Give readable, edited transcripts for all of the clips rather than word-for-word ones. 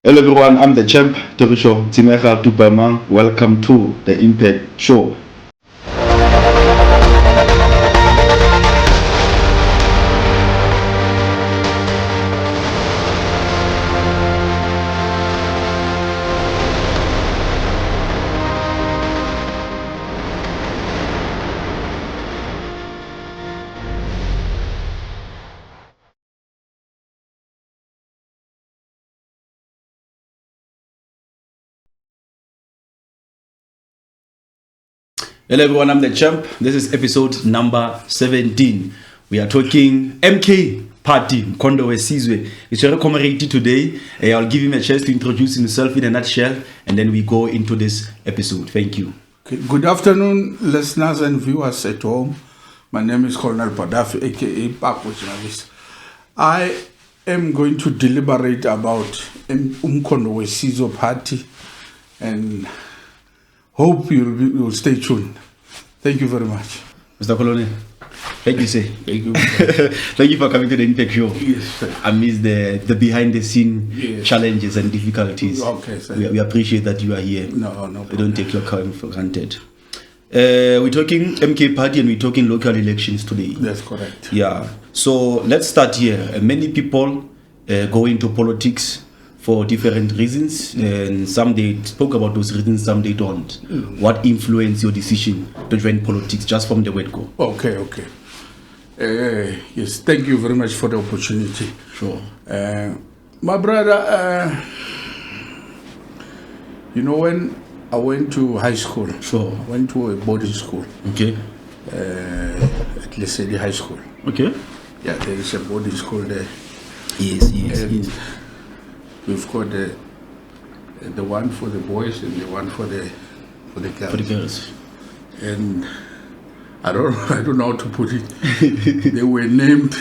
Hello everyone, I'm the champ, Torisho Timeka Tupamang. Welcome to the Impact Show. Hello everyone, I'm the champ. This is episode number 17. We are talking MK Party, Mkondo Wesizwe. It's very commemorated today. I'll give him a chance to introduce himself in a nutshell, and then we go into this episode. Thank you. Okay. Good afternoon, listeners and viewers at home. My name is Colonel Padafi, aka Papo Journalist. I am going to deliberate about Mkondo Wesizwe Party and hope you'll stay tuned. Thank you very much. Mr. Colonel, thank you, sir. Thank you. Thank you for coming to the Impact Show. Yes, sir. Amidst the behind-the-scene challenges and difficulties. Okay, sir. We appreciate that you are here. No problem. We don't take your time for granted. We're talking MK Party and we're talking local elections today. That's correct. Yeah. So let's start here. Many people go into politics for different reasons, and some they spoke about those reasons, some they don't. What influenced your decision to join politics just from the word go? Okay. Yes, thank you very much for the opportunity. Sure. My brother, when I went to high school, Sure. I went to a boarding school, Okay. at Lesedi High School. Okay. Yeah, there is a boarding school there. Yes. And we've got the one for the boys and the one for the girls. For the girls. And I don't know how to put it. They were named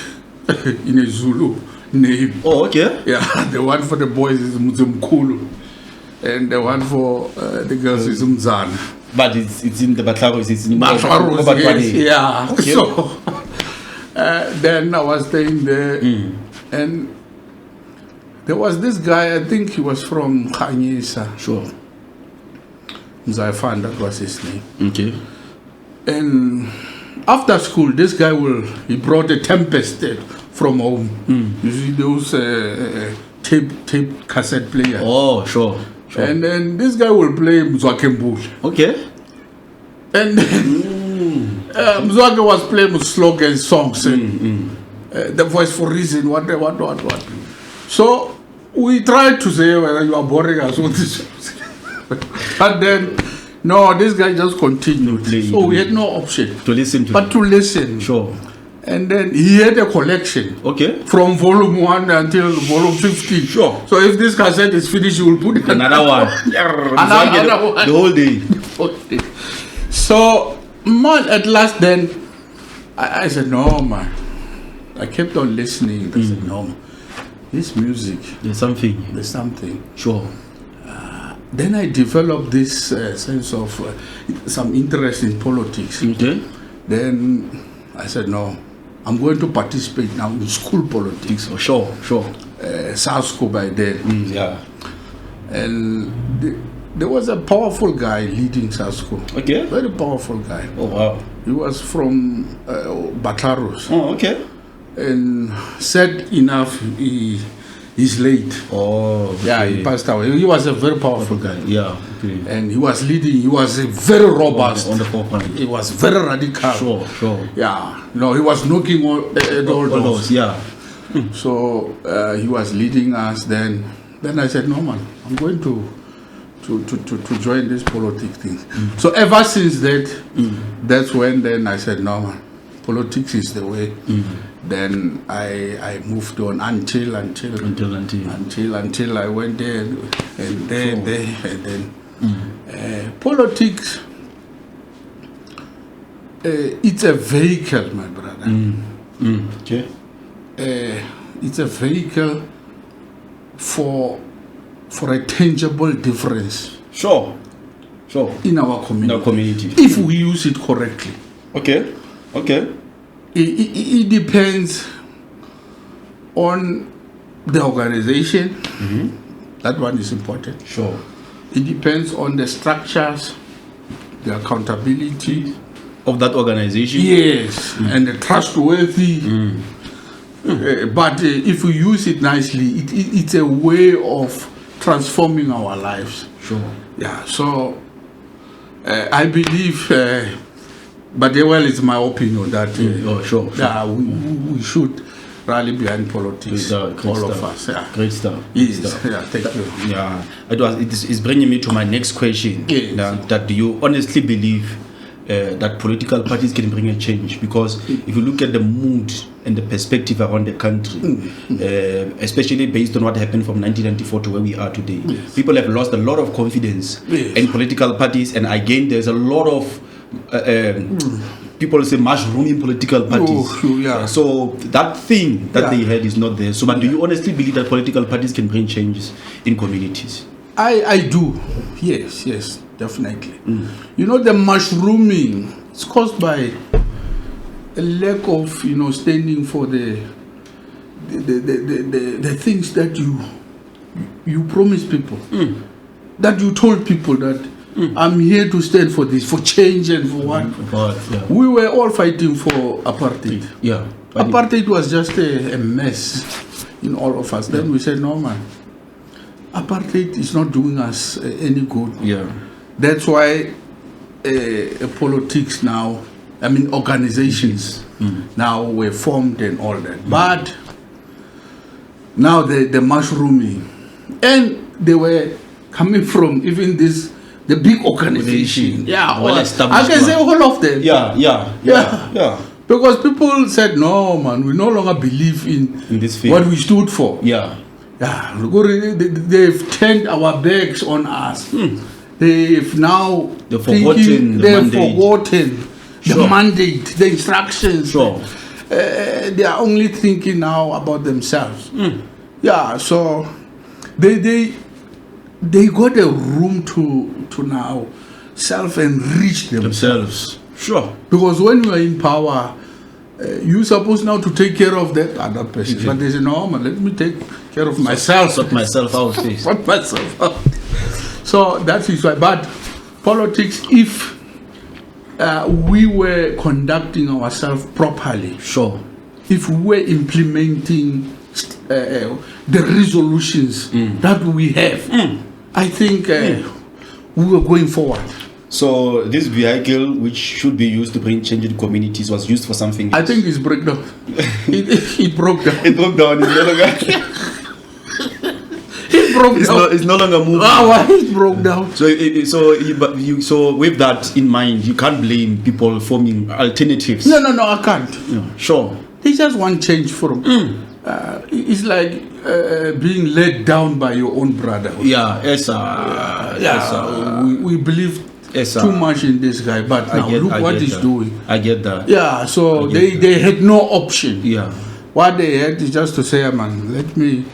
in a Zulu name. Oh, okay. Yeah, the one for the boys is Mzumkulu, and the one for the girls is Mzana. But it's in the Batlaros, it's in Batlaros, yes, yeah. Okay. So then I was staying there, and there was this guy, I think he was from Khanyisa. Sure. Mzaifan, that was his name. Okay. And after school, this guy he brought a Tempest from home. You see those tape cassette players. Oh, sure. And then this guy will play Mzwakembul. Okay. And then Mzwake was playing slogan songs and the voice for reason, what. So we tried to say, well, you are boring us with this. But then, no, this guy just continued. So we had no option. To listen to But to listen. Sure. And then he had a collection. Okay. From volume 1 until volume 15. Sure. So if this cassette is finished, you will put Another one. Another one. The whole day. So, man, at last then, I said, no, man. I kept on listening. I said, no, man. This music. There's something. Sure. Then I developed this sense of some interest in politics. Okay. Then I said, no, I'm going to participate now in school politics. Oh, sure. SASCO by then. Yeah. And there was a powerful guy leading SASCO. Okay. Very powerful guy. Oh, wow. He was from Batlaros. Oh, okay. And sad enough, he's late. Oh, okay. Yeah, he passed away. He was a very powerful guy. Yeah, okay. And he was leading, he was very robust. On the forefront. He was very radical. Sure. Yeah. No, he was knocking at all doors. Yeah. So he was leading us. Then I said, no, man, I'm going to join this politics thing. So ever since that, that's when then I said, no, man, politics is the way. Then I moved on until I went there and then politics. It's a vehicle, my brother. Okay. It's a vehicle for a tangible difference. Sure. In our community. If we use it correctly. Okay. It depends on the organization, That one is important. Sure. It depends on the structures, the accountability Of that organization? Yes, and the trustworthy. But if we use it nicely, it's a way of transforming our lives. Sure. Yeah, so I believe, but well, it's my opinion that sure. Yeah, we should rally behind politics, all of us. Yeah. Great stuff. Yes, Great stuff. yeah, thank you. Yeah, it's bringing me to my next question. Yes. That do you honestly believe that political parties can bring a change? Because if you look at the mood and the perspective around the country, especially based on what happened from 1994 to where we are today, people have lost a lot of confidence in political parties, and again, there's a lot of people say mushrooming political parties. So that thing that they had is not there. So, but do you honestly believe that political parties can bring changes in communities? I do. Yes, definitely. You know, the mushrooming is caused by a lack of, standing for the things that you promise people, that you told people that I'm here to stand for this, for change and for what. We were all fighting for apartheid. Yeah. Apartheid was just a mess in all of us. Then we said, no man, apartheid is not doing us any good. Yeah. That's why politics now, organizations now were formed and all that. But now the mushrooming, and they were coming from even the big organization. Yeah, well established. I can say all of them. Yeah. Because people said, no man, we no longer believe in this field, what we stood for. Yeah. They've turned our backs on us. They've now forgotten the mandate, the instructions. Sure. They are only thinking now about themselves. Yeah, so they got a room to now self-enrich themselves. Sure. Because when you are in power, you're supposed now to take care of that other person. But they say, no, man, let me take care of myself. Sort myself out, please. Sort myself out. So that is why. But politics, if we were conducting ourselves properly, sure, if we were implementing the resolutions that we have, I think we were going forward. So this vehicle, which should be used to bring change in communities, was used for something else. I think it's breakdown. It broke down. It broke down. It's no longer. It broke down. It's no longer moving. Why it broke down? So with that in mind, you can't blame people forming alternatives. No, I can't. Yeah, sure. They just want change from. It's like being led down by your own brother. Yeah, yes, we believe too much in this guy, but now look what he's doing. I get that. Yeah, so they had no option. Yeah. What they had is just to say, man, let me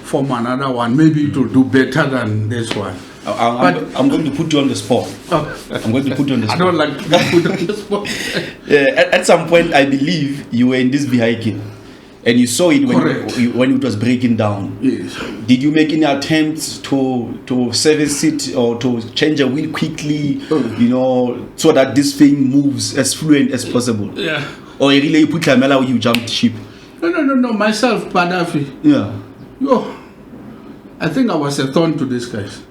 form another one. Maybe it will do better than this one. I'm going to put you on the spot. I'm going to put you on the spot. I don't like to be put on the spot. At some point, I believe you were in this vehicle. And you saw it when it was breaking down. Yes. Did you make any attempts to service it or to change a wheel quickly, so that this thing moves as fluent as possible? Yeah. Or really you put Kamela, you jumped ship? No. Myself, Padafi. Yeah. I think I was a thorn to these guys.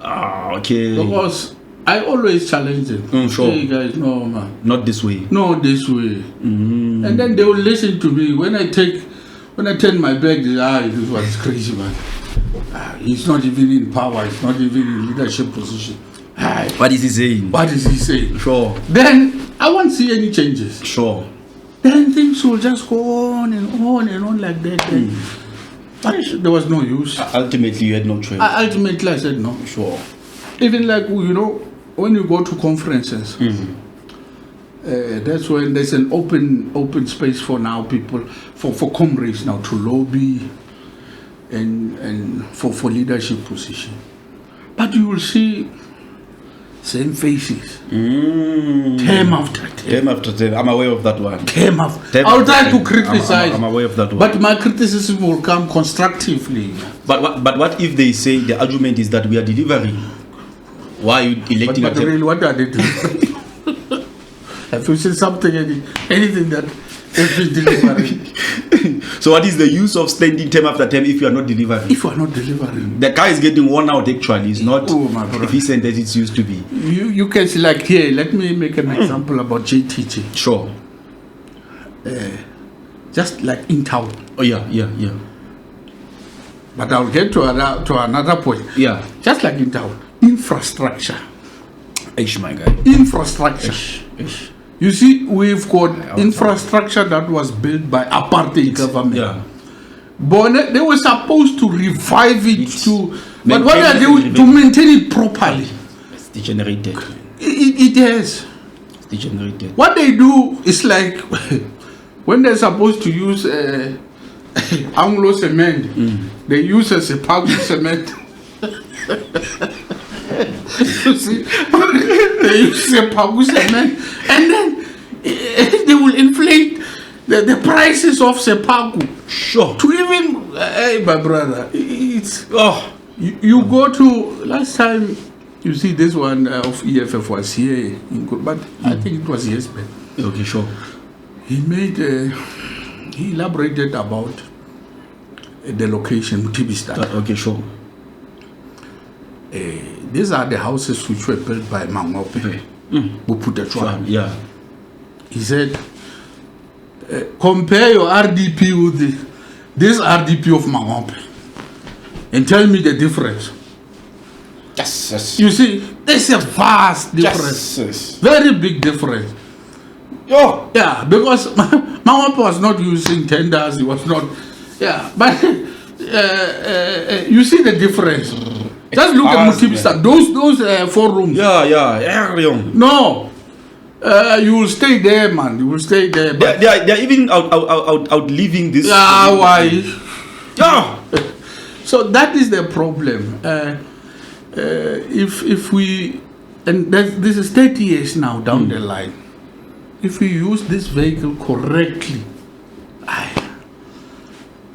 Okay. Because I always challenge them. Sure. Hey guys, no man. Not this way. No, this way. And then they will listen to me. When I turn my back, they say, this was crazy, man. He's not even in power. He's not even in leadership position. What is he saying? What is he saying? Sure. Then I won't see any changes. Sure. Then things will just go on and on and on like that. But there was no use. Ultimately, you had no choice. Ultimately, I said no. Sure. Even like, when you go to conferences, that's when there's an open space for now people, for comrades now to lobby and for leadership position. But you will see same faces. Term after term. Term after term. I'm aware of that one. Term after. Term I'll after try term. to criticize. I'm aware of that one. But my criticism will come constructively. But what if they say the argument is that we are delivering? Why are you electing But really, what are they doing? Have you seen something, anything that has been delivering? So what is the use of standing term after term if you are not delivering? If you are not delivering. The car is getting worn out actually. It's not My brother. efficient as it used to be. You can see, like here, let me make an example about JTG. Sure. Just like in town. Oh yeah. But I'll get to another point. Yeah. Just like in town. Infrastructure. Ish, my guy. Infrastructure. Ish. You see, we've got infrastructure that was built by apartheid government. Yeah. But they were supposed to revive it but maintain what are they doing to maintain it properly? It's degenerated. It has. It's degenerated. What they do is like when they're supposed to use Anglo cement, they use a Sepago cement. You see, they use Sepago cement, and then they will inflate the prices of Sepago. Sure. To even, hey, my brother, it's you Oh. go to last time. You see, this one of EFF was here, but I think it was yes, man. Okay, sure. He elaborated about the location, Mutibistan. Okay, sure. These are the houses which were built by Mangope, who put the trial. Yeah. He said, compare your RDP with this RDP of Mangope and tell me the difference. Yes. You see, there's a vast difference. Yes. Very big difference. Yo. Yeah, because Mangope was not using tenders, he was not. Yeah, but you see the difference. Just look at Mutibisa, those 4 rooms. Yeah. No, you will stay there, man. You will stay there. But They're even out living this. yeah, why? Yeah. So that is the problem. If we, and this is 30 years now down the line, if we use this vehicle correctly,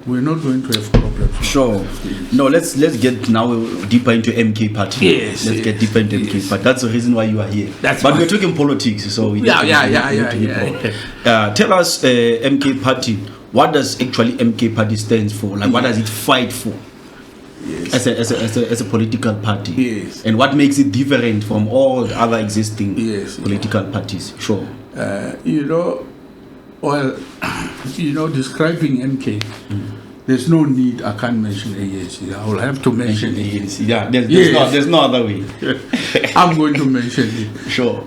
we're not going to have problems. Sure. No, let's get now deeper into MK party. Yes. Let's get deeper into MK party. That's the reason why you are here. That's but why. we're talking politics, so we Yeah. Tell us, MK party. What does actually MK party stands for? Like, what does it fight for? Yes. As a political party. Yes. And what makes it different from all the other existing political parties? Sure. Describing MK, there's no need. I can't mention ANC. I will have to mention it. Yeah, there's no other way. I'm going to mention it. Sure.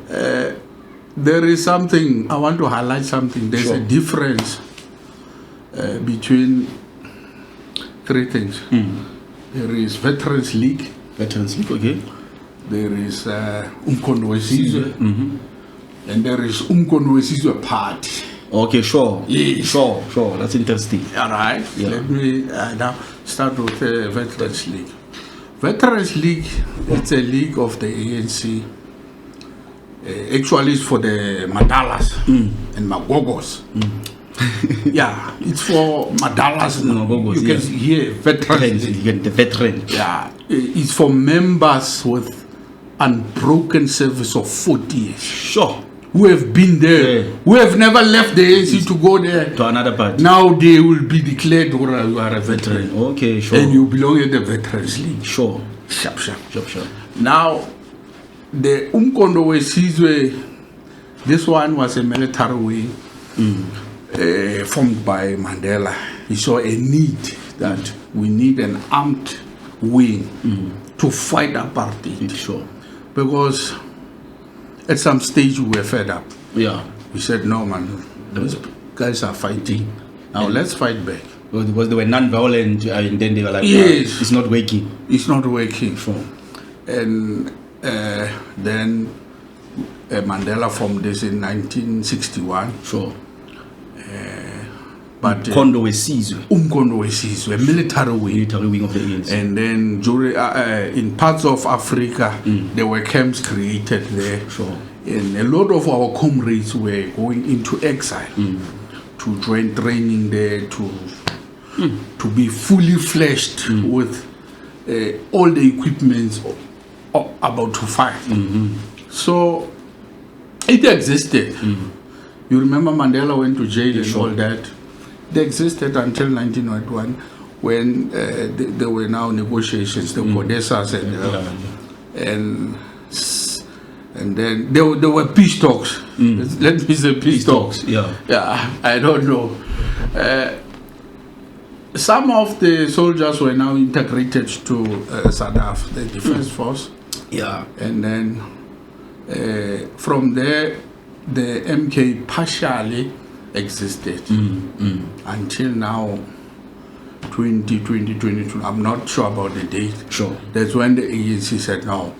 There is something, I want to highlight something. There's a difference between 3 things. There is Veterans League. Okay. There is Umkondo Wesizwe. And there is Umkondo Wesizwe Party. Okay, sure. Yes. Sure. That's interesting. All right. Yeah. Let me now start with the Veterans League. Veterans League, it's a league of the ANC. Actually, it's for the Madalas and Magogos. Yeah, it's for Madalas and Magogos. You can hear Veterans League. The veteran. Yeah, it's for members with unbroken service of 40 years. Sure. Who have been there, who have never left the ANC to go there. To another party. Now they will be declared you are a veteran. Okay, sure. And you belong in the Veterans League. Sure. Sharp. Now, the Umkondo Wesizwe, this one was a military wing formed by Mandela. He saw a need that we need an armed wing to fight apartheid. Sure. Because at some stage we were fed up. Yeah. We said, no, man, those guys are fighting. Now let's fight back. Because they were non-violent, and then they were like, yes, it's not working. It's not working. Sure. And then Mandela formed this in 1961. Sure. but Umkhondo wesizwe, military wing of the ANC. And then during, in parts of Africa, there were camps created there. Sure. And a lot of our comrades were going into exile to join training there, to be fully fleshed with all the equipments about to fight. So it existed. You remember Mandela went to jail and all that. They existed until 1991 when there were now negotiations, the Codesas and then there were peace talks. Let me say peace talks. Yeah, I don't know. Some of the soldiers were now integrated to SADF, the Defense Force. Yeah. And then from there, the MK partially existed until now, 2022. I'm not sure about the date. Sure. That's when the ANC said, no,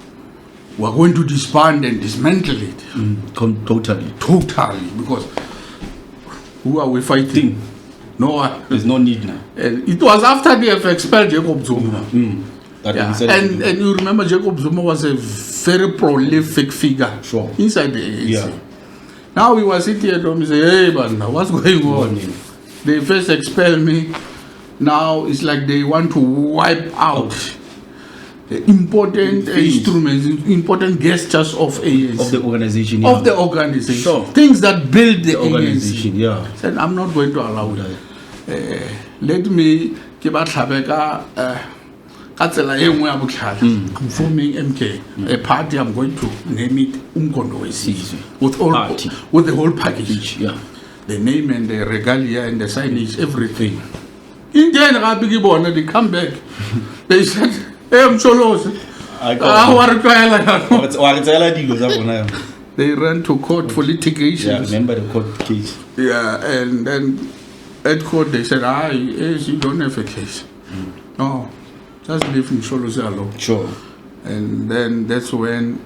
we're going to disband and dismantle it. Totally. Totally. Because who are we fighting? No one. There's no need now. And it was after they have expelled Jacob Zuma. And you remember Jacob Zuma was a very prolific figure inside the ANC. Yeah. Now we were sitting at home and say, hey, Banda, what's going on? They first expel me. Now it's like they want to wipe out the important instruments, important gestures of ANC. Of the organization. Of the organization. Sure. Things that build the organization. ANC. Said, I'm not going to allow that. Let me give a I'm forming MK, a party. I'm going to name it Umkhondo Wesizwe with the whole package. The name and the regalia and the signage, everything. In the end, they come back. They said, hey, I'm Cholos. They ran to court for litigation. Yeah, remember the court case. Yeah, and then at court they said, yes, you don't have a case. No. Just leave Cholos alone. Sure. And then that's when,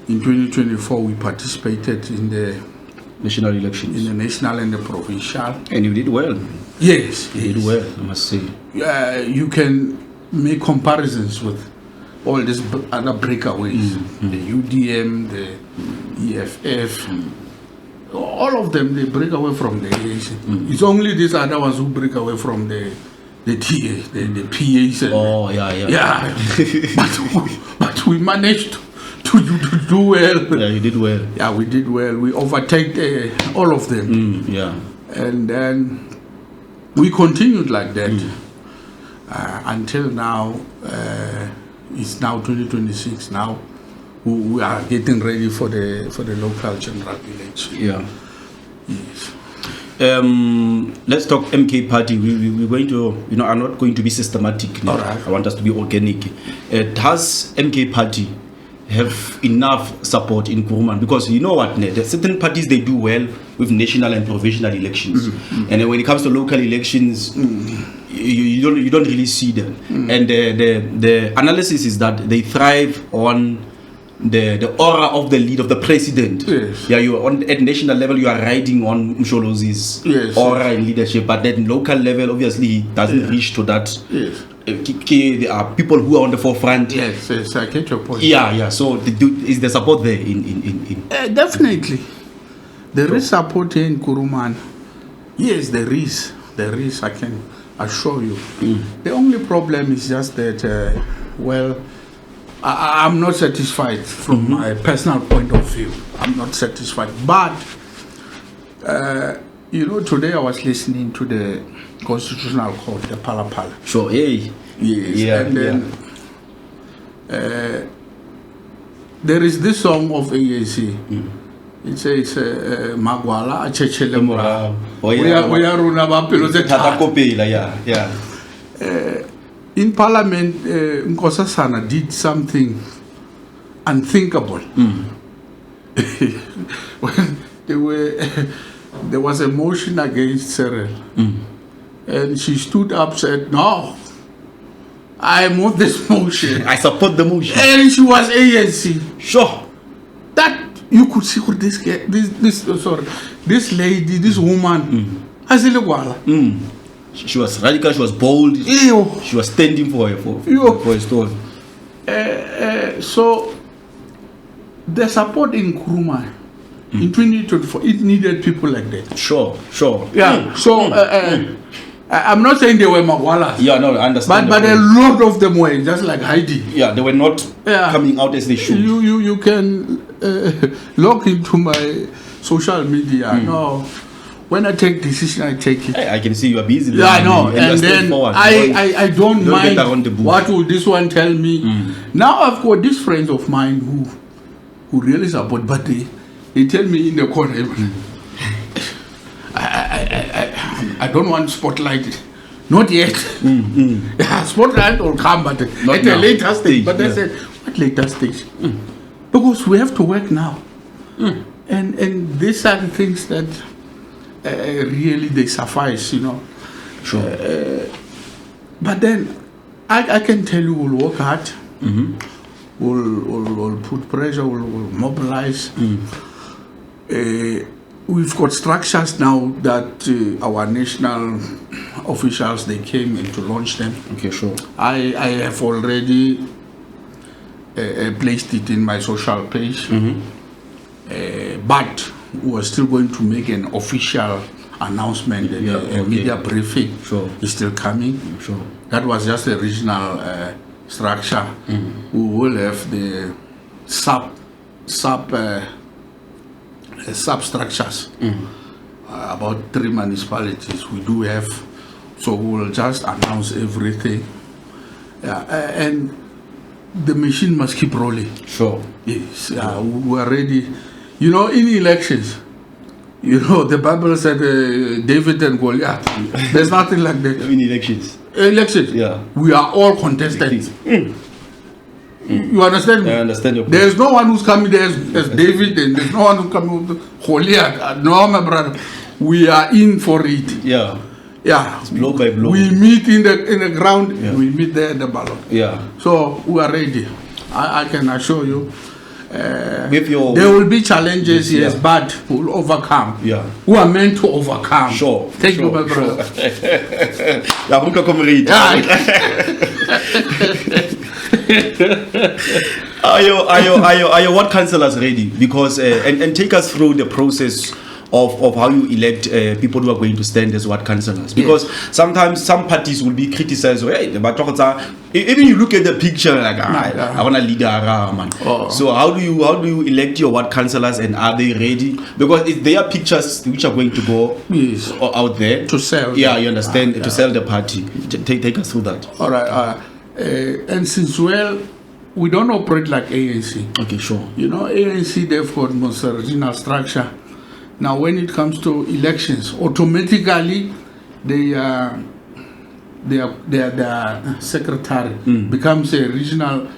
in 2024, we participated in the national elections. In the national and the provincial. And you did well. Yes. You did well, I must say. You can make comparisons with all these other breakaways. The UDM, the EFF, all of them, they break away from the ANC. It's only these other ones who break away from the TA, the PAs. But we managed to do well. Yeah, you did well. Yeah, we did well. We overtake all of them. And then we continued like that until now. It's now 2026 now. We are getting ready for the local general election. Yeah. Yes. Let's talk MK Party. We're going to, I'm not going to be systematic now. Right. I want us to be organic. Does MK Party have enough support in Kuruman? Because you know what, there are certain parties, they do well with national and provincial elections. And then when it comes to local elections, you don't really see them. And the analysis is that they thrive on the aura of the lead of the president. Yes. Yeah, you are at national level, you are riding on Msholoz's aura and leadership, but at local level, obviously, he doesn't reach to that. Yes. There are people who are on the forefront. Yes, I get your point. Yeah. So, is the support there in? Definitely, there is support here in Kuruman. Yes, there is. I can assure you. The only problem is just that, I'm not satisfied from my personal point of view. I'm not satisfied. But, today I was listening to the Constitutional Court, the Pala. Sure, hey. Yes. Yeah, and then there is this song of AAC. It says, Magwala, Achechele Mora. In Parliament, Nkosasana did something unthinkable. When there was a motion against Cyril, and she stood up, said, "No, I move this motion. I support the motion." And she was ANC. Sure. That you could see this lady, this woman. She was radical, she was bold, she was standing for a story. So the support in Nkrumah in 2024, it needed people like that. Sure. Yeah. So I'm not saying they were Magwalas. Yeah, no, I understand. But a lot of them were just like Heidi. Yeah, they were not coming out as they should. You can log into my social media. No, when I take decision, I take it. I can see you are busy. Yeah, I know. And then I don't mind what will this one tell me. Now I've got these friends of mine who really support, but they tell me in the corner, I don't want spotlight. Not yet. Yeah, spotlight will come, but at a later stage. But I said, what later stage? Because we have to work now. And these are the things that really they suffice, Sure. But then I can tell you we'll work hard. We'll put pressure, we'll mobilize. We've got structures now that our national officials, they came in to launch them. Okay, sure. I have already placed it in my social page. But we're still going to make an official announcement, a media briefing. Sure. Is still coming. Sure. That was just a regional structure. We will have the substructures. About 3 municipalities we do have, so we'll just announce everything. And the machine must keep rolling. Sure. Yes, we are ready. In elections, the Bible said David and Goliath. There's nothing like that. In elections, yeah, we are all contestants. You understand me? I understand your point. There's no one who's coming there as David, and there's no one who's coming with Goliath. No, my brother, we are in for it. Yeah. It's blow by blow. We meet in the ground. Yeah. We meet there at the ballot. Yeah. So we are ready. I can assure you. With your there will be challenges, yes, but we'll overcome. Yeah. We are meant to overcome. Sure. Thank you, my brother. Are your ward councillors ready? Because and take us through the process of how you elect people who are going to stand as ward councillors, because sometimes some parties will be criticized. Hey, even you look at the picture like I want a leader, man. So how do you elect your ward councillors, and are they ready? Because it's their pictures which are going to go out there to sell. Yeah, you understand, to sell the party. Take us through that. All right. And since we don't operate like ANC. Okay, sure. ANC, they've got most regional structure. Now, when it comes to elections, automatically their secretary becomes a regional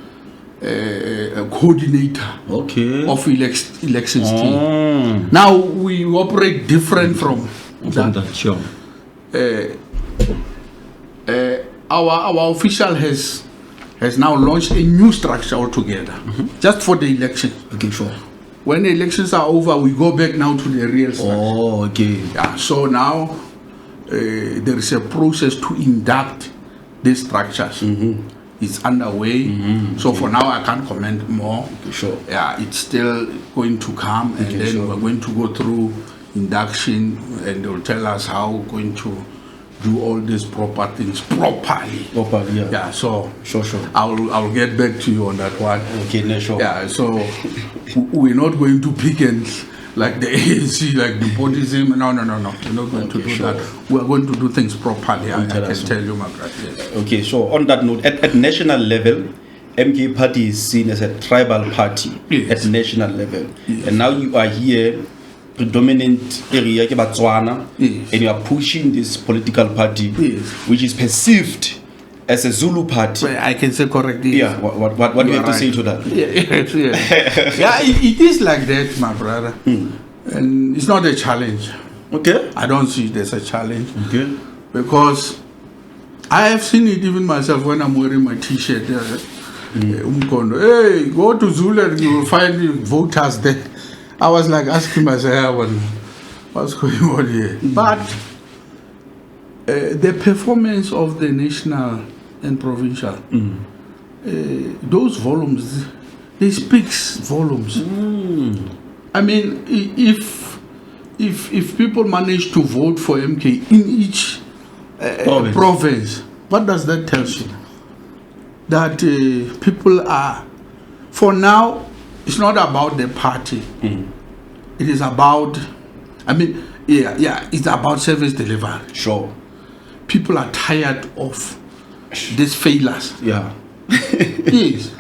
coordinator of elections team. Now we operate different from that. Sure. Our official has now launched a new structure altogether, just for the election. Okay, sure. When the elections are over, we go back now to the real structure. Oh, okay. Yeah, so now there is a process to induct these structures. It's underway. So for now, I can't comment more. Okay, sure. Yeah, it's still going to come, and then we're going to go through induction, and they'll tell us how we're going to do all these proper things properly. Yeah. Yeah, so sure. I'll get back to you on that one. Okay, no, sure. Yeah, so we're not going to pick and like the ANC, like nepotism. No. We're not going to do that. We're going to do things properly. I can tell you, my brother. Yes. Okay, so on that note, at national level, MK Party is seen as a tribal party at national level. Yes. And now you are here, predominant area, Botswana, and you are pushing this political party, which is perceived as a Zulu party. Well, I can say correctly. Yeah, what do you have to say to that? Yeah, it is like that, my brother. And it's not a challenge. Okay. I don't see it as a challenge. Okay. Because I have seen it even myself when I'm wearing my t-shirt. Hey, go to Zulu and you will find voters there. I was like asking myself, what's going on here? But the performance of the national and provincial, those volumes, they speak volumes. I mean, if people manage to vote for MK in each province, what does that tell you? That people are, for now, it's not about the party. It is about, it's about service delivery. Sure. People are tired of these failures. Yeah. Yes.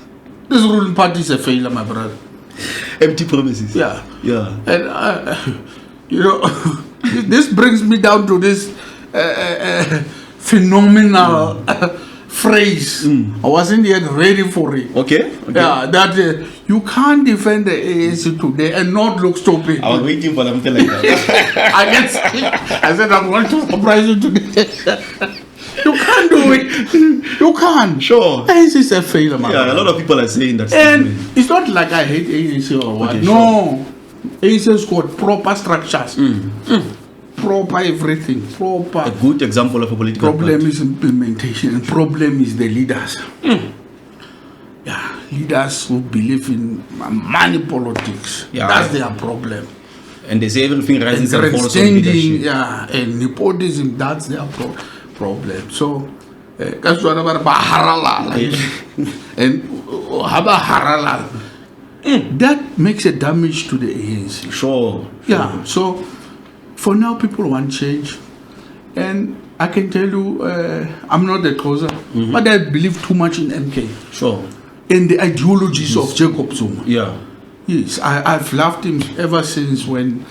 This ruling party is a failure, my brother. Empty promises. Yeah. Yeah. And, this brings me down to this phenomenal phrase. I wasn't yet ready for it. Okay. Yeah, that you can't defend the ANC today and not look stupid. I was waiting for something like that. I said, I'm going to surprise you today. You can't do it. You can't. Sure. ANC is a failure, man. Yeah, a lot of people are saying that. And it's not like I hate ANC or what. Okay, no. ANC has got proper structures. Proper everything. Proper. A good example of a political Problem party. is implementation. Problem is the leaders. Yeah, leaders who believe in money politics. Yeah. That's their problem. And they say everything rises and falls on Grandstanding, leadership. yeah, and nepotism, that's their problem. So, that's what about haralal. And haba haralal. That makes a damage to the ANC. Sure. Yeah, so for now, people want change. And I can tell you, I'm not the causer, but I believe too much in MK. Sure. In the ideologies of Jacob Zuma. Yeah. Yes, I've loved him ever since when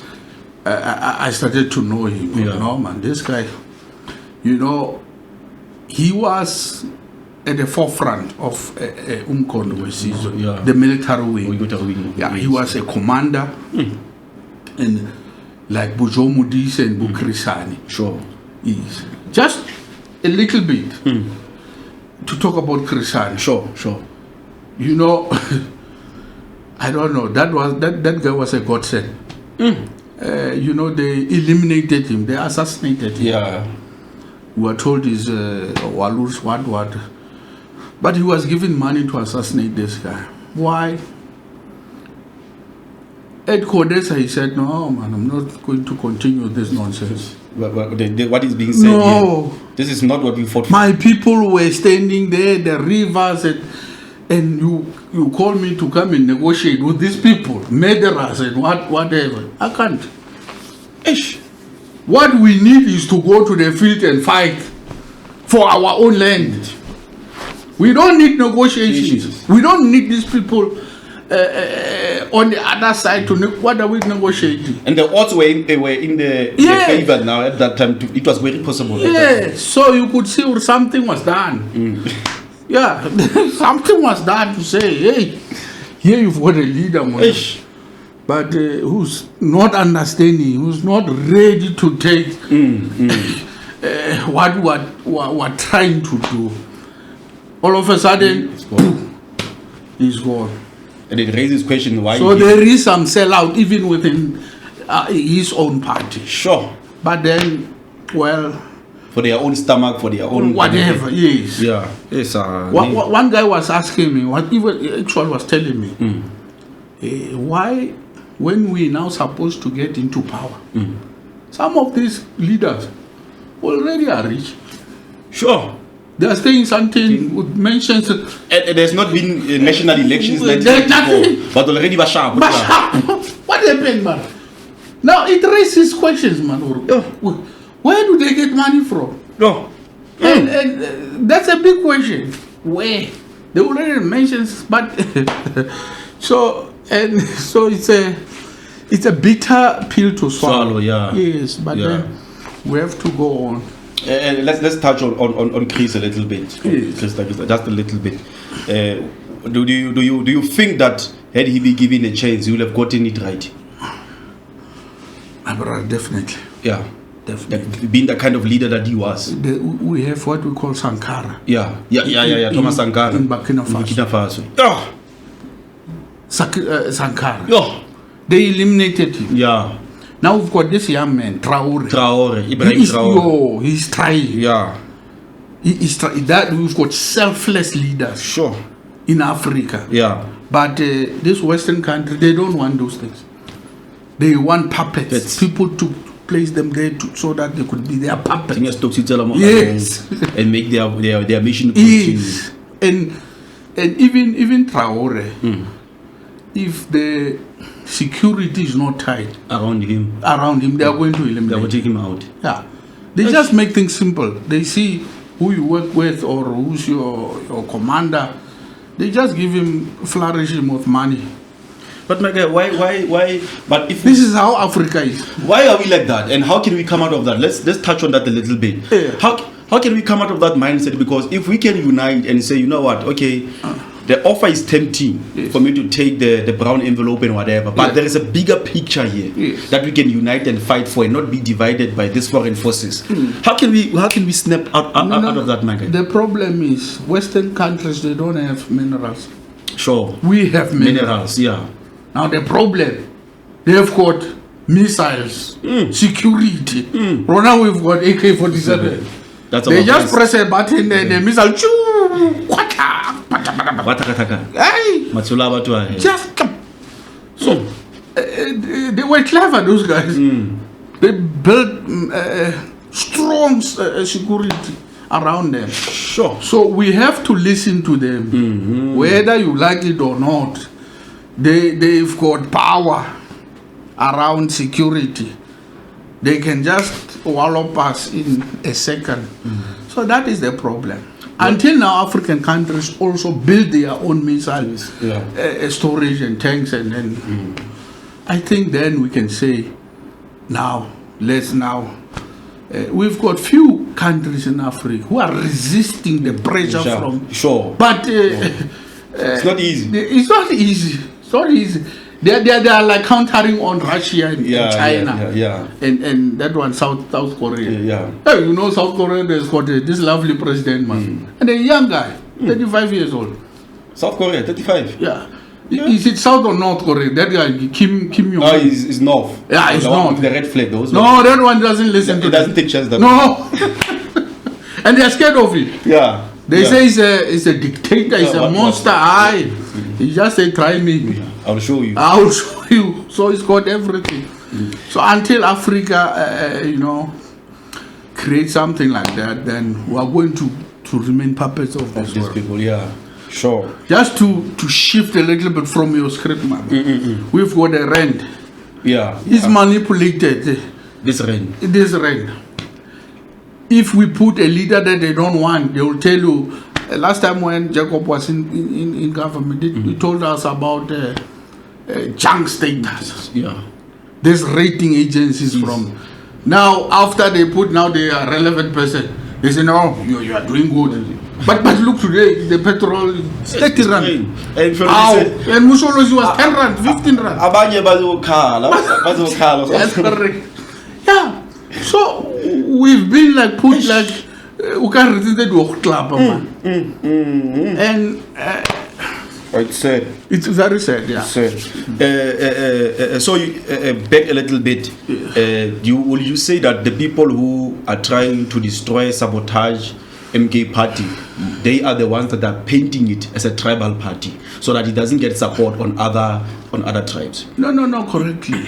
I started to know him. Yeah. You know, man, this guy, he was at the forefront of Umkondo season, the military wing. Yeah, he was a commander, and like Bujo Mudis and Bukrisani. Sure. Yes. Just a little bit to talk about Krisani. Sure. I don't know. That guy was a godsend. They eliminated him. They assassinated him. Yeah. We were told he's Walur's what. But he was given money to assassinate this guy. Why? At Codesa, he said, no, man, I'm not going to continue this nonsense. What is being said here? This is not what we fought for. My people were standing there, the rivers, and you call me to come and negotiate with these people, murderers and whatever. I can't. Ish. What we need is to go to the field and fight for our own land. We don't need negotiations. We don't need these people on the other side to what are we negotiating? And the odds were in the favor now at that time. It was very possible. Yeah, so you could see something was done. Yeah, something was done to say, hey, here you've got a leader, man. But who's not understanding, who's not ready to take what we're trying to do. All of a sudden, he's gone. And it raises question why. So there is some sellout even within his own party. Sure. But then, well, for their own stomach, for their own whatever. Yes. Yeah. Yes. One guy was asking me, what even actually was telling me, why, when we now supposed to get into power, some of these leaders already are rich. Sure. They are saying something with mentions. There's not been national elections, but already Bashar. What happened, man? Now it raises questions, man. Where do they get money from? And that's a big question. Where? They already mentioned, but so it's a bitter pill to swallow. Yeah. Yes, but then we have to go on. And let's touch on Chris a little bit. Yes. Just a little bit. Do you think that had he been given a chance, he would have gotten it right? Definitely. Yeah. Definitely. Being the kind of leader that he was. We have what we call Sankara. Yeah. Thomas Sankara. In Burkina Faso. Oh. Sankara. Oh. They eliminated him. Yeah. Now we've got this young man, Traore. Ibrahim Traore. He's trying. Yeah. He's trying. That we've got selfless leaders. Sure. In Africa. Yeah. But this Western country, they don't want those things. They want puppets. People to place them there so that they could be their puppets. Yes. And make their mission continue. Yes. And even Traore, if the security is not tight around him, they are going to eliminate. They will take him out. Yeah. They just make things simple. They see who you work with or who's your commander. They just give him, flourish him with money. But my guy, why? But if this is how Africa is. Why are we like that? And how can we come out of that? Let's touch on that a little bit. Yeah. How can we come out of that mindset? Because if we can unite and say, you know what, okay, the offer is tempting for me to take the brown envelope and whatever, but there is a bigger picture here that we can unite and fight for and not be divided by these foreign forces. How can we snap out of that, my guy? The problem is Western countries, they don't have minerals. Sure. We have minerals. Yeah. Now the problem, they have got missiles, security. Right now we've got AK-47. They just press a button and the missile just so they were clever, those guys. They built strong security around them. Sure. So we have to listen to them, whether you like it or not. They've got power around security. They can just wallop us in a second. So that is the problem. Until now, African countries also build their own missiles, storage and tanks, and then I think then we can say, we've got few countries in Africa who are resisting the pressure from. Sure. But it's not easy. It's not easy. It's not easy. They are like countering on Russia and China. And that one, South Korea. Hey, you know, South Korea has got this lovely president, man. And a young guy, 35 years old. South Korea, 35? Yeah. Is it South or North Korea? That guy, Kim Jong. Oh, he's North. Yeah, it's North. The red flag, those. No, that one doesn't listen to. It doesn't take chance. No. And they're scared of it. Yeah. They say he's a dictator, he's a monster. He just say, try me. I'll show you. I'll show you. So he's got everything. So until Africa, create something like that, then we are going to remain puppets of these people. Yeah, sure. Just to shift a little bit from your script, man. We've got a rent. Yeah. It's manipulated. This rent. If we put a leader that they don't want, they will tell you. Last time when Jacob was in government, he told us about junk status. Yeah. There's rating agencies from. Now, after they put the relevant person, they say, no, you are doing good. But look today, the petrol is 30 rand. And Musology was 10 rand, 15 rand. That's correct. Yeah. So we've been like put like we can't resist the club, man. And it's sad. It's very sad, yeah. Sad. So you, back a little bit. Will you say that the people who are trying to destroy, sabotage MK party, they are the ones that are painting it as a tribal party, so that it doesn't get support on other tribes? No, correctly.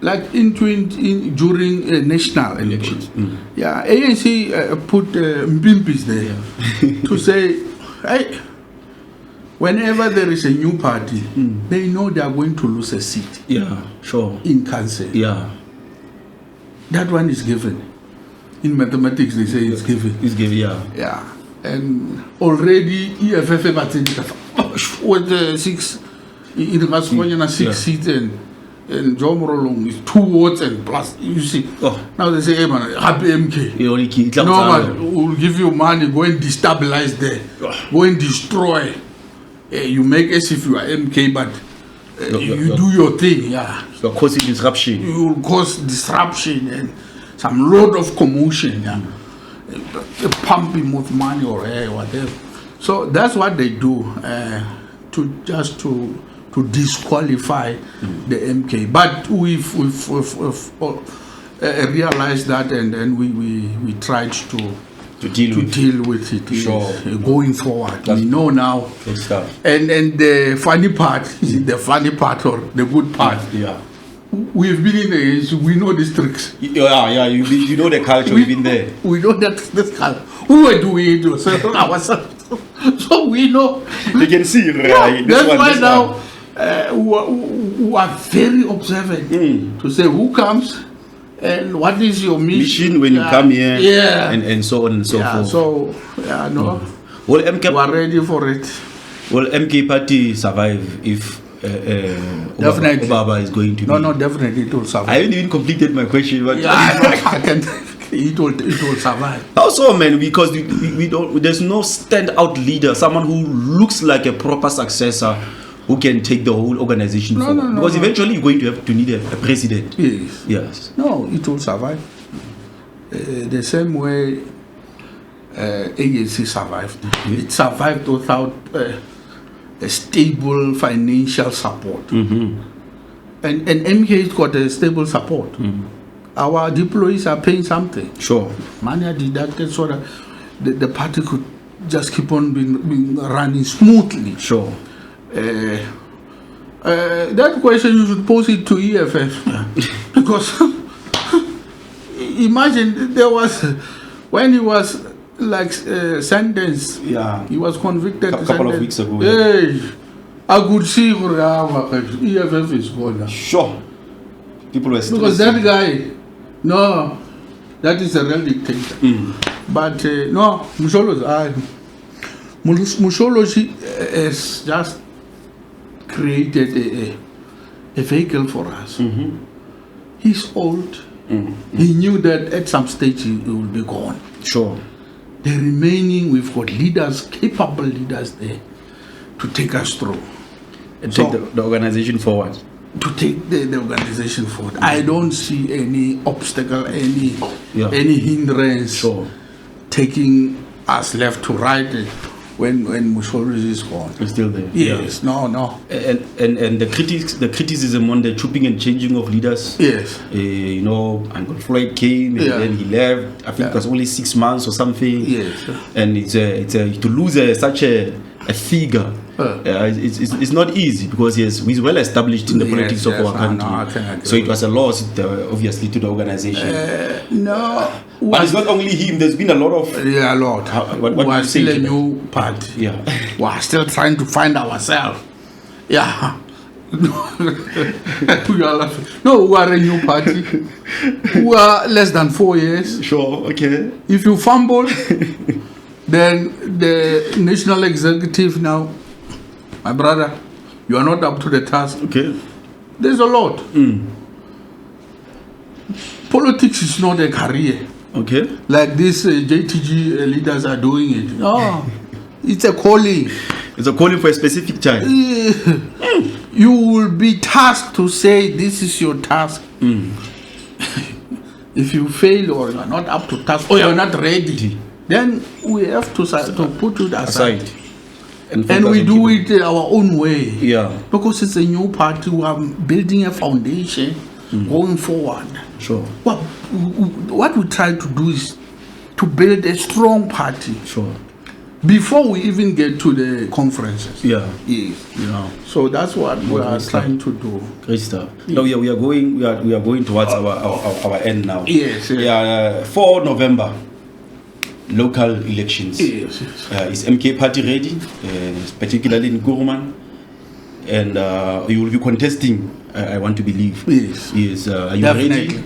Like during national elections, ANC put Mpimpis there to say, hey, whenever there is a new party, they know they are going to lose a seat. Yeah, sure. In council. Yeah. That one is given. In mathematics, they say it's given. It's given, yeah. Yeah. And already EFF with 6 in 6 seats and John Morolong is 2 votes and plus, you see. Now they say, hey man, happy MK. No man, we'll give you money, go and destabilize there. Go and destroy. You make as if you are MK, but you do your thing, yeah. You're causing disruption. You will cause disruption and some load of commotion, yeah. Pump him with money or whatever. So that's what they do, to to disqualify the MK. But we've realized that, and then we tried to deal with it. Sure. Going forward. We know now. Good stuff. And the funny part, is it the funny part or the good part? Yeah. We've been in the, we know these tricks. Yeah, you know the culture, we've been there. We know that this culture. Who are doing it ourselves? So we know. You can see, right? That's why now we are very observant to say who comes and what is your mission when you come here, and so on and so forth. So no. Well, MK, we are ready for it. Will MK party survive if definitely Obaba is going to be? No, definitely it will survive. I haven't even completed my question, but I can. It will survive. How so, man? Because we don't. There's no standout leader, someone who looks like a proper successor, who can take the whole organization forward. No, because eventually you're going to have to need a president. Yes. No, it will survive. The same way ANC survived. It survived without a stable financial support. And MK has got a stable support. Our deployees are paying something. Sure. Money are deducted so that the party could just keep on being running smoothly. Sure. That question you should pose it to EFF. Because imagine there was, when he was like sentenced, he was convicted a couple of weeks ago. Hey, I could see EFF is gone. Sure. People were because that guy, no, that is a real dictator. But no, Musholozi has just created a vehicle for us. He's old. He knew that at some stage he will be gone. Sure. The remaining, we've got leaders, capable leaders there to take us through. And take the organization forward. To take the organization forward. I don't see any obstacle, any hindrance taking us left to right when Mussolini is gone. It's still there. Yes, no. And the criticism on the chopping and changing of leaders. Yes. Uncle Floyd came and then he left. I think it was only 6 months or something. Yes. And it's to lose such a figure. It's not easy because he's well established in the politics of our country. So it was a loss, obviously, to the organization. No. But it's not only him. There's been a lot of... Yeah, a lot. What we are still a new party. Yeah. We are still trying to find ourselves. Yeah. We are a new party. We are less than 4 years. Sure, okay. If you fumble, then the national executive now, my brother, you are not up to the task. Okay. There's a lot. Politics is not a career. Okay. Like these JTG leaders are doing it. No, it's a calling. It's a calling for a specific time. You will be tasked to say this is your task. If you fail or you are not up to task or you are not ready, then we have to put it aside. And we do it our own way. Yeah. Because it's a new party, we are building a foundation going forward. Sure. What we try to do is to build a strong party. Sure. Before we even get to the conferences. Yeah. Yes. So that's what we are trying to do. Great stuff. No, we are going towards our end now. Yes. Yeah. 4 November. Local elections. Yes. Is MK party ready? Particularly in Kuruman, and you will be contesting. I want to believe. Yes. Are you Definitely. ready?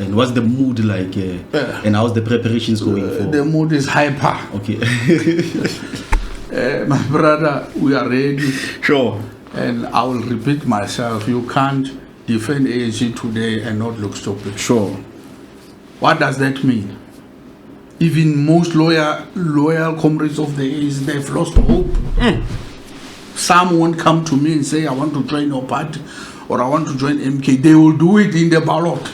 And what's the mood like? And how's the preparations going for? The mood is hyper. Okay. My brother, we are ready. Sure. And I will repeat myself. You can't defend ANC today and not look stupid. Sure. What does that mean? Even most loyal comrades of the ANC, they've lost hope. Some won't come to me and say, I want to join your party or I want to join MK. They will do it in the ballot.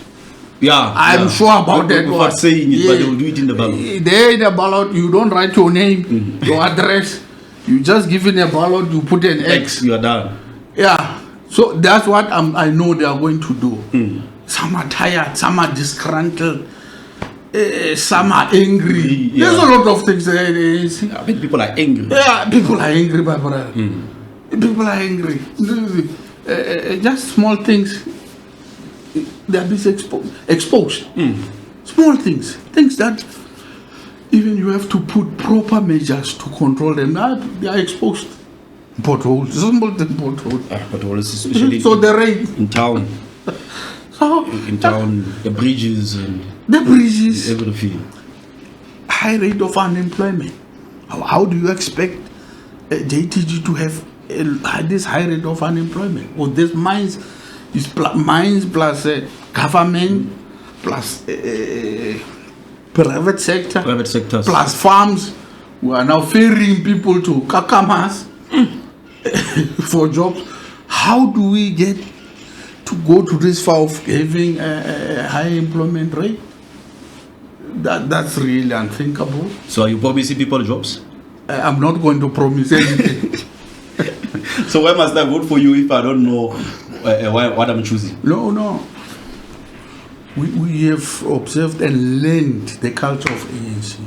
Yeah. I'm sure about that. Without saying it, but they will do it in the ballot. There in the ballot, you don't write your name, your address. You just give in a ballot, you put an X. You are done. Yeah. So that's what I know they are going to do. Some are tired, some are disgruntled, some are angry. There's a lot of things. I think people are angry. Yeah, people are angry, my brother. People are angry. Just small things, they are being exposed. Small things that even you have to put proper measures to control them. Now they are exposed. Potholes, simple potholes. Potholes, especially so the rain in town. So in town, the bridges and everything. High rate of unemployment. How do you expect JTG to have this high rate of unemployment? Well, this mines plus government plus private sectors plus farms. We are now ferrying people to Kakamas for jobs. How do we get to go to this far of having a high employment rate? That's really unthinkable. So are you promising people jobs? I'm not going to promise anything. So why must I vote for you if I don't know what I'm choosing? No. We have observed and learned the culture of ANC.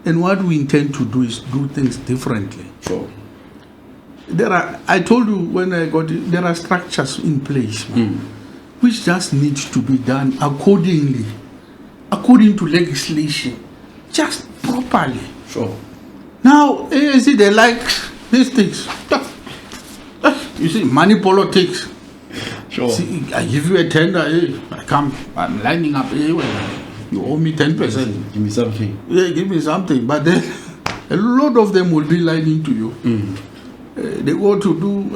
And what we intend to do is do things differently. Sure. I told you when I got it, there are structures in place which just need to be done according to legislation, just properly. Sure. Now, ANC, they like these things. You see, money politics. Sure. See, I give you a tender, I'm lining up, you owe me 10%. Give me something. Yeah, give me something. But then, a lot of them will be lining to you. They go to do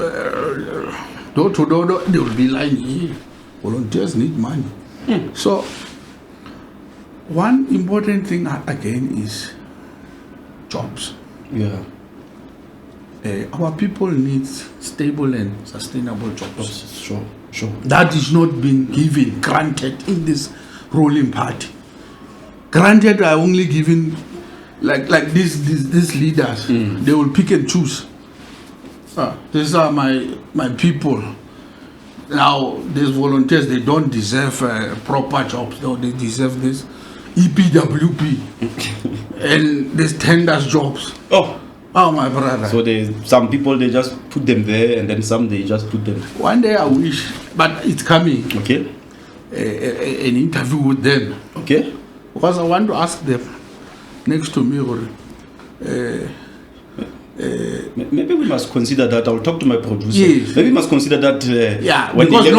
door to door, they will be lining. Volunteers need money. So, one important thing again is jobs. Yeah. Our people need stable and sustainable jobs. Sure. That is not been given, granted in this ruling party. Granted, are only given like these leaders. They will pick and choose. These are my people. Now, these volunteers, they don't deserve proper jobs. No, they deserve this EPWP and these tenders jobs. Oh, my brother. So some people, they just put them there, and then some, they just put them. One day I wish, but it's coming. Okay. An interview with them. Okay. Because I want to ask them next to me. Maybe we must consider that. I'll talk to my producer. Yes. Maybe we must consider that. Because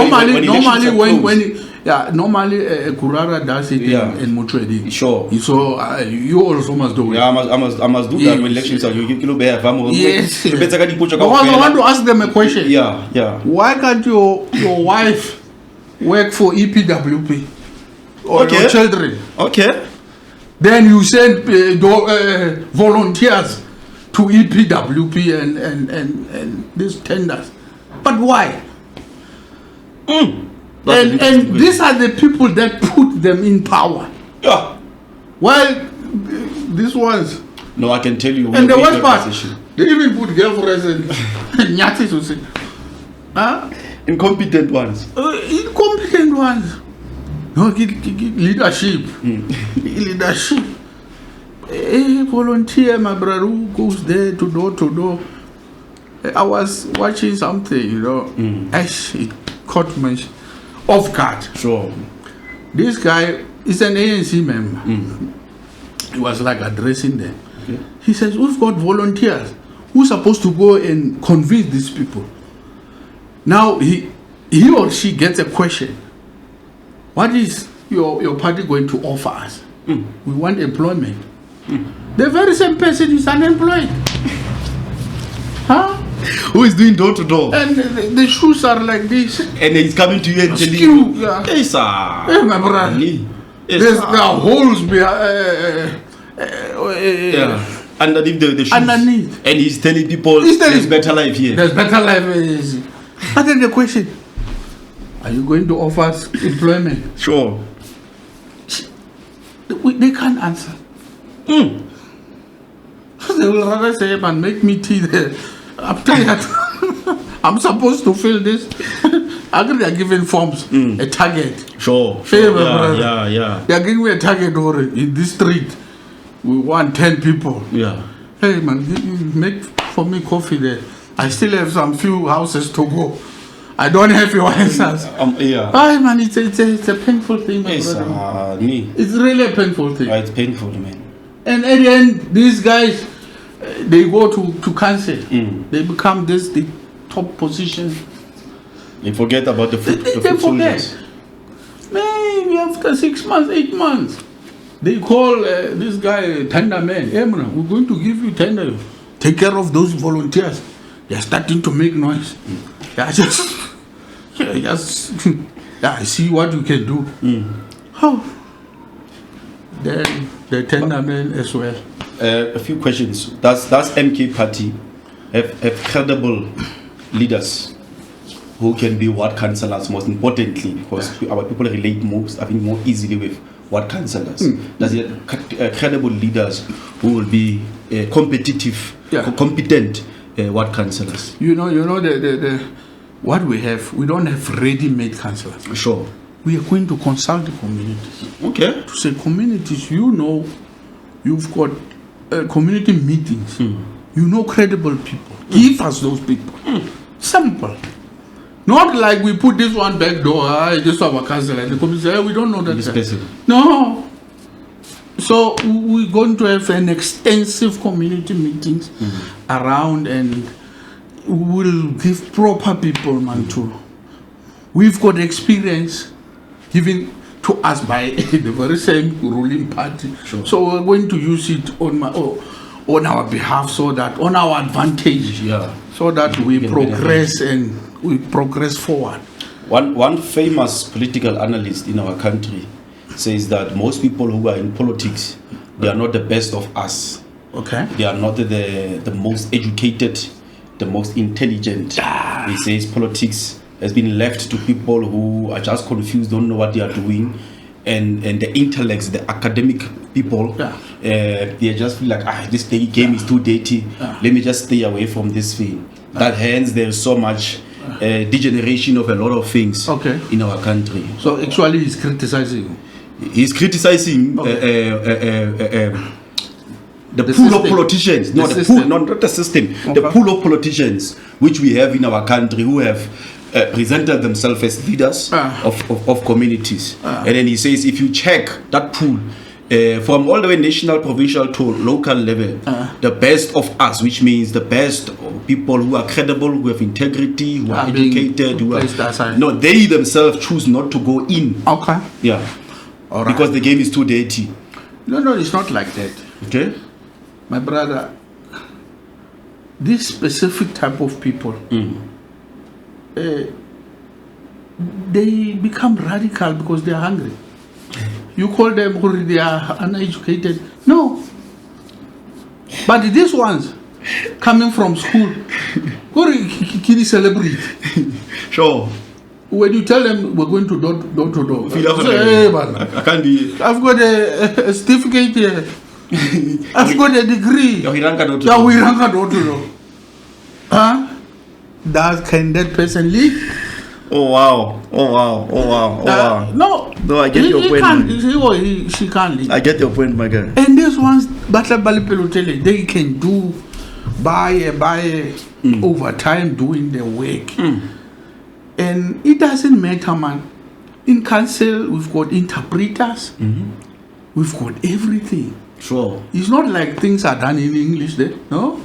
normally Kurara does it in Mutredi. Sure. So you also must do it. Yeah, I must do that when elections are. Yes. Because I want to ask them a question. Yeah. Why can't your wife work for EPWP or your children? Okay. Then you send volunteers to EPWP and these tenders. But why? And these are the people that put them in power. Yeah. Well, these ones. No, I can tell you. And the worst part, they even put girlfriends and nyatis to say. Incompetent ones. Incompetent ones. No, leadership. Leadership. A volunteer, my brother, who goes there to door. I was watching something, it caught me off guard. Sure. This guy is an ANC member. He was like addressing them. Okay. He says, we've got volunteers who's supposed to go and convince these people. Now, he or she gets a question. What is your party going to offer us? We want employment. The very same person is unemployed. Who is doing door to door? And the shoes are like this. And he's coming to you and telling you. Yes, sir. Hey, my brother. There are holes behind. Underneath the shoes. Underneath. And he's telling people there's better life here. There's better life. And then the question, are you going to offer us employment? Sure. They can't answer. They will rather say, man, make me tea there. I'm tired. I'm supposed to fill this. Actually, they are giving forms, a target. Sure. Yeah. They are giving me a target already. In this street, we want 10 people. Yeah. Hey, man, make for me coffee there. I still have some few houses to go. I don't have your answers. Yeah. Hi, man, it's a painful thing, my brother. It's really a painful thing. It's painful, man. And at the end, these guys, they go to council. They become the top position. They forget about the food. They forget. Maybe after 6 months, 8 months, they call this guy tender man. Hey, man, we're going to give you tender. Take care of those volunteers. They're starting to make noise. I see what you can do. Oh. Then the tender man as well. A few questions. Does MK party have credible leaders who can be ward councillors, most importantly, because our people relate most, I think, more easily with ward councillors? Does it have credible leaders who will be competitive, competent ward councillors? You know the what we have. We don't have ready-made councillors. Sure. We are going to consult the communities. Okay. To say communities, you've got community meetings. You know credible people. Give us those people. Simple. Not like we put this one back door. Just our council and the community say, we don't know that. No. So we're going to have an extensive community meetings around, and we'll give proper people, man, too. We've got experience given to us by the very same ruling party. Sure. So we're going to use it on our behalf, so that on our advantage, so that we progress and we progress forward. One famous political analyst in our country says that most people who are in politics, they are not the best of us. Okay. They are not the most educated, the most intelligent. He says politics has been left to people who are just confused, don't know what they are doing, and the intellects, the academic people, they just feel like, this game is too dirty. Let me just stay away from this thing. That hence there's so much degeneration of a lot of things in our country. So actually he's criticizing. He's criticizing the pool system. Of politicians, not the system, the pool of politicians which we have in our country who have presented themselves as leaders of communities. And then he says, if you check that pool from all the way national, provincial to local level, the best of us, which means the best of people who are credible, who have integrity, who are educated, they themselves choose not to go in. Okay. Yeah. All right. Because the game is too dirty. No, it's not like that. Okay. My brother, this specific type of people, they become radical because they are hungry. You call them who they are uneducated. No. But these ones coming from school, can you celebrate? Sure. When you tell them we're going to door to door, say, hey, man, I can't be. I've got a certificate here. I've got a degree. We rank door to door. Huh? Can that person lead? Oh wow. No, I get your point. She can't lead. I get your point, my guy. And these ones, they can do by over time doing their work. And it doesn't matter, man. In council, we've got interpreters. We've got everything. Sure. It's not like things are done in English there, no?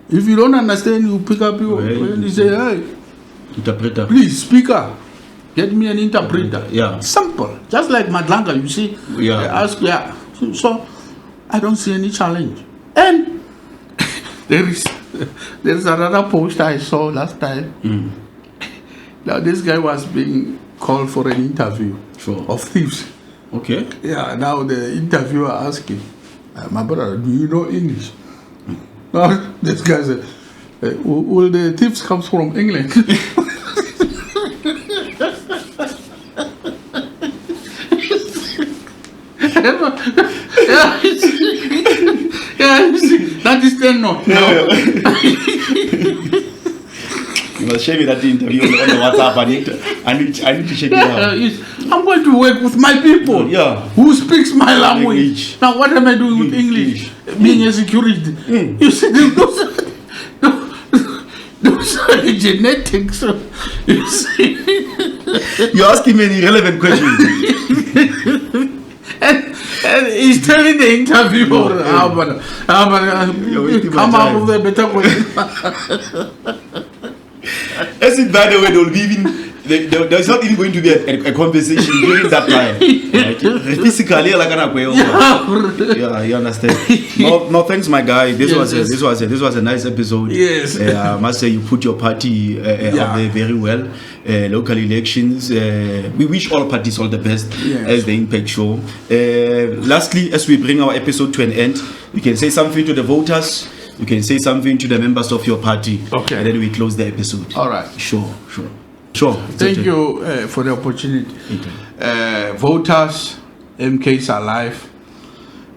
If you don't understand, you pick up your and you say, hey, interpreter, please, speaker, get me an interpreter. Yeah. Simple. Just like Madlanga, you see. Yeah. Ask, So I don't see any challenge. And there's another post I saw last time. Now this guy was being called for an interview of thieves. Okay. Yeah, now the interviewer asked him, my brother, do you know English? Now this guy said, well, the thieves comes from England. That is 10 not now. You must share me that interview on the WhatsApp. I need to check it out. I'm going to work with my people. Yeah. Who speaks my language. Now, what am I doing with English? Being a security. You see, those are genetics. You see. You're asking me an irrelevant question. and he's telling the interviewer, come up with a better question. As in, by the way, there will be even there's not even going to be a conversation during that time. Right? Physically, like yeah, you understand. No, thanks, my guy. This was a nice episode. Yes. I must say you put your party out there very well. Local elections. We wish all parties all the best as the Impact Show. Lastly, as we bring our episode to an end, you can say something to the voters. You can say something to the members of your party. Okay. And then we close the episode. All right. Sure. Thank you for the opportunity. Voters, MK's alive.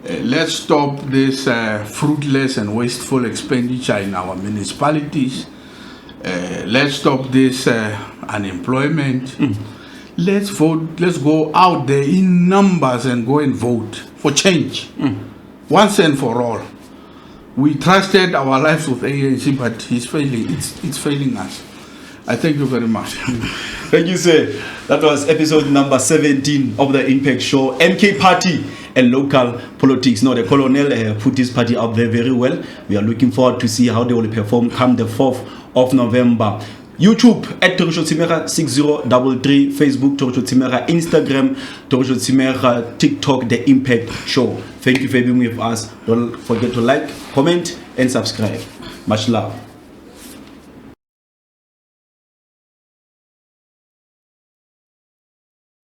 Let's stop this fruitless and wasteful expenditure in our municipalities. Let's stop this unemployment. Let's vote. Let's go out there in numbers and go and vote for change. Once and for all. We trusted our lives with ANC, but he's failing. It's failing us. I thank you very much. Thank you, sir. That was episode number 17 of the Impact Show. MK Party and local politics. Now, the Colonel put this party out there very well. We are looking forward to see how they will perform come the 4th of November. YouTube at Torisho Tsimera 6033, Facebook Torisho Tsimera, Instagram Torisho Tsimera, TikTok The Impact Show. Thank you for being with us. Don't forget to like, comment, and subscribe. Much love.